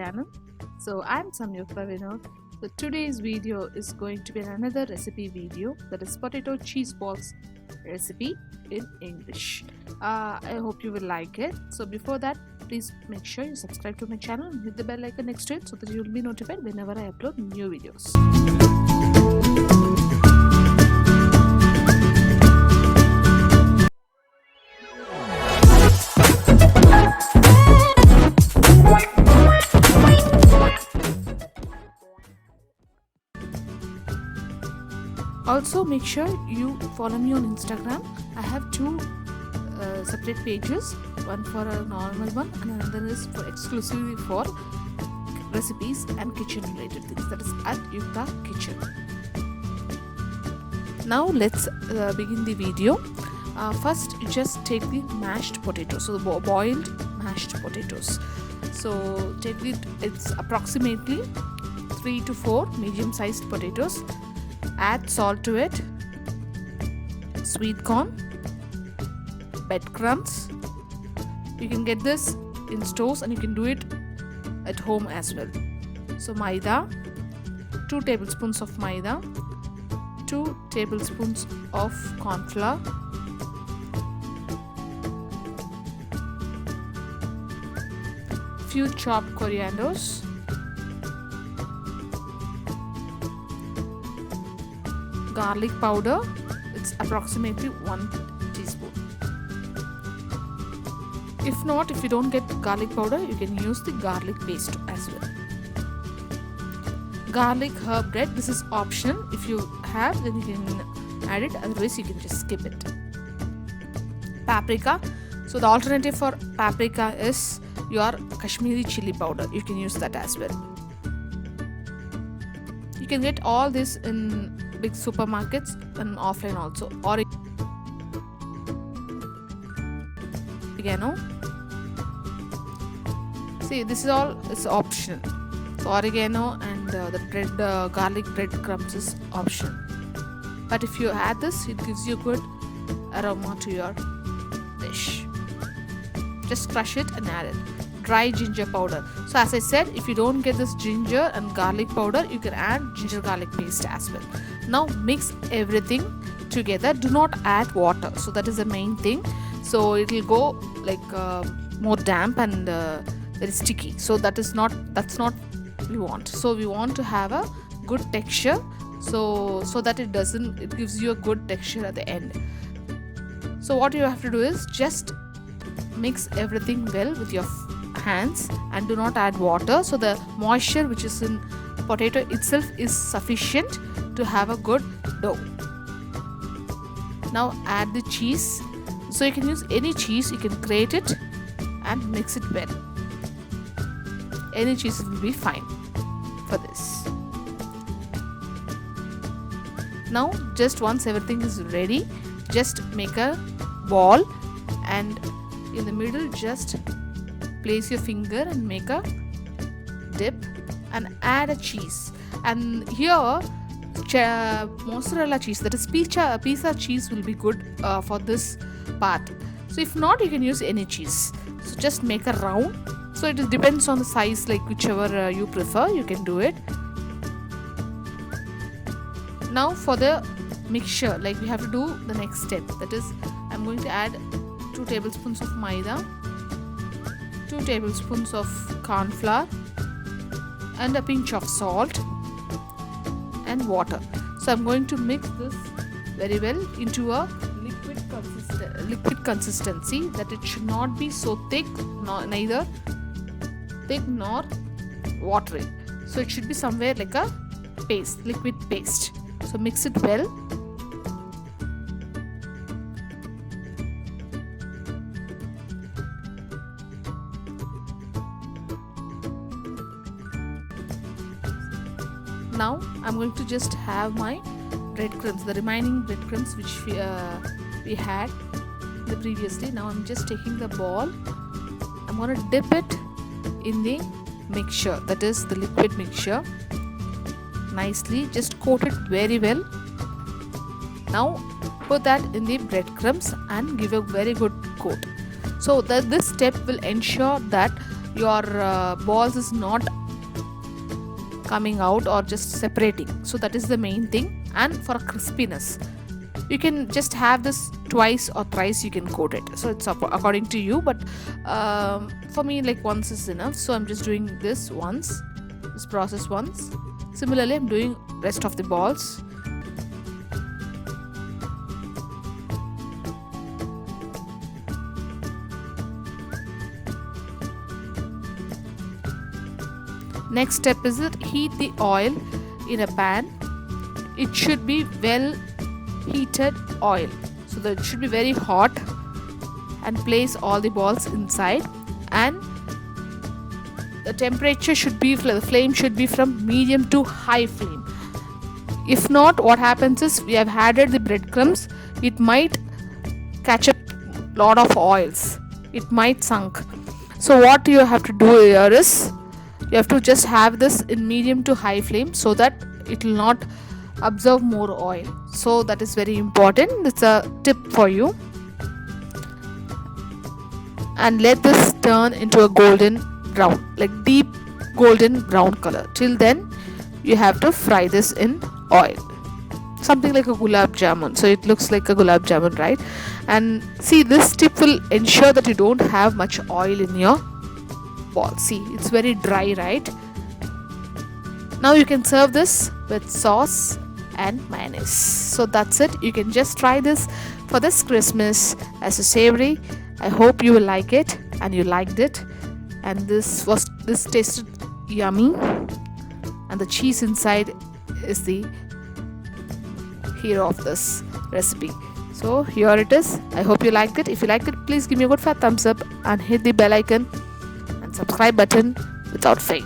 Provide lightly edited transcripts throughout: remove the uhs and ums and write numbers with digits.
channel. So I'm Samyukta Vinod. So today's video is going to be another recipe video, that is potato cheese balls recipe in English. I hope you will like it. So before that, please make sure you subscribe to my channel and hit the bell icon next to it so that you will be notified whenever I upload new videos. Also, make sure you follow me on Instagram. I have two separate pages, one for a normal one and another is for exclusively for recipes and kitchen related things, that is at Yukta Kitchen. Now let's begin the video. First, you just take the mashed potatoes, so the boiled mashed potatoes. So take it, it's approximately 3 to 4 medium sized potatoes. Add salt to it, sweet corn, breadcrumbs. You can get this in stores and you can do it at home as well. So maida, 2 tablespoons of maida, 2 tablespoons of corn flour, few chopped corianders, garlic powder, it's approximately 1 teaspoon. If you don't get garlic powder, you can use the garlic paste as well. Garlic herb bread, this is optional. If you have, then you can add it, otherwise you can just skip it. Paprika, so the alternative for paprika is your Kashmiri chili powder. You can use that as well. You can get all this in big supermarkets and offline also. Oregano, see, this is all is optional. So oregano and the garlic breadcrumbs is optional, but if you add this, it gives you good aroma to your dish. Just crush it and add it. Dry ginger powder, so as I said, if you don't get this ginger and garlic powder, you can add ginger garlic paste as well. Now mix everything together. Do not add water, so that is the main thing. So it will go like more damp and very sticky, so that's not we want. So we want to have a good texture, so that it gives you a good texture at the end. So what you have to do is just mix everything well with your hands and do not add water, so the moisture which is in potato itself is sufficient to have a good dough. Now add the cheese, so you can use any cheese, you can grate it and mix it well. Any cheese will be fine for this. Now just once everything is ready, just make a ball and in the middle just place your finger and make a dip and add a cheese. And here mozzarella cheese, that is pizza cheese, will be good for this part. So if not, you can use any cheese. So just make a round, so it depends on the size, like whichever you prefer, you can do it. Now for the mixture, like we have to do the next step, that is I'm going to add 2 tablespoons of maida, 2 tablespoons of corn flour and a pinch of salt and water. So I'm going to mix this very well into a liquid consistency, that it should not be so thick, neither thick nor watery. So it should be somewhere like a paste, liquid paste. So mix it well. Now I'm going to just have my breadcrumbs, the remaining breadcrumbs which we had previously. Now I'm just taking the ball, I'm going to dip it in the mixture, that is the liquid mixture, nicely. Just coat it very well. Now put that in the breadcrumbs and give a very good coat. So that this step will ensure that your balls is not coming out or just separating. So that is the main thing. And for crispiness, you can just have this twice or thrice, you can coat it. So it's according to you, but for me, like, once is enough. So I'm just doing this once, this process once. Similarly, I'm doing rest of the balls. Next step is that heat the oil in a pan. It should be well heated oil, so that it should be very hot, and place all the balls inside. And the temperature should be, the flame should be from medium to high flame. If not, what happens is, we have added the breadcrumbs, it might catch a lot of oils, it might sunk. So what you have to do here is, you have to just have this in medium to high flame, so that it will not absorb more oil. So that is very important. It's a tip for you. And let this turn into a golden brown, like deep golden brown color. Till then, you have to fry this in oil, something like a gulab jamun. So it looks like a gulab jamun, right? And see, this tip will ensure that you don't have much oil in your ball. See, it's very dry, right? Now you can serve this with sauce and mayonnaise. So that's it. You can just try this for this Christmas as a savory. I hope you will like it, and you liked it. And this tasted yummy, and the cheese inside is the hero of this recipe. So here it is. I hope you liked it. If you liked it, please give me a good fat thumbs up and hit the bell icon and subscribe button without fail.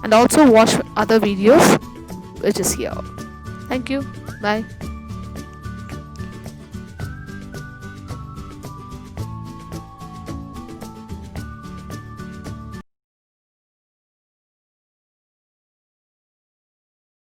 And also watch other videos which is here. Thank you. Bye.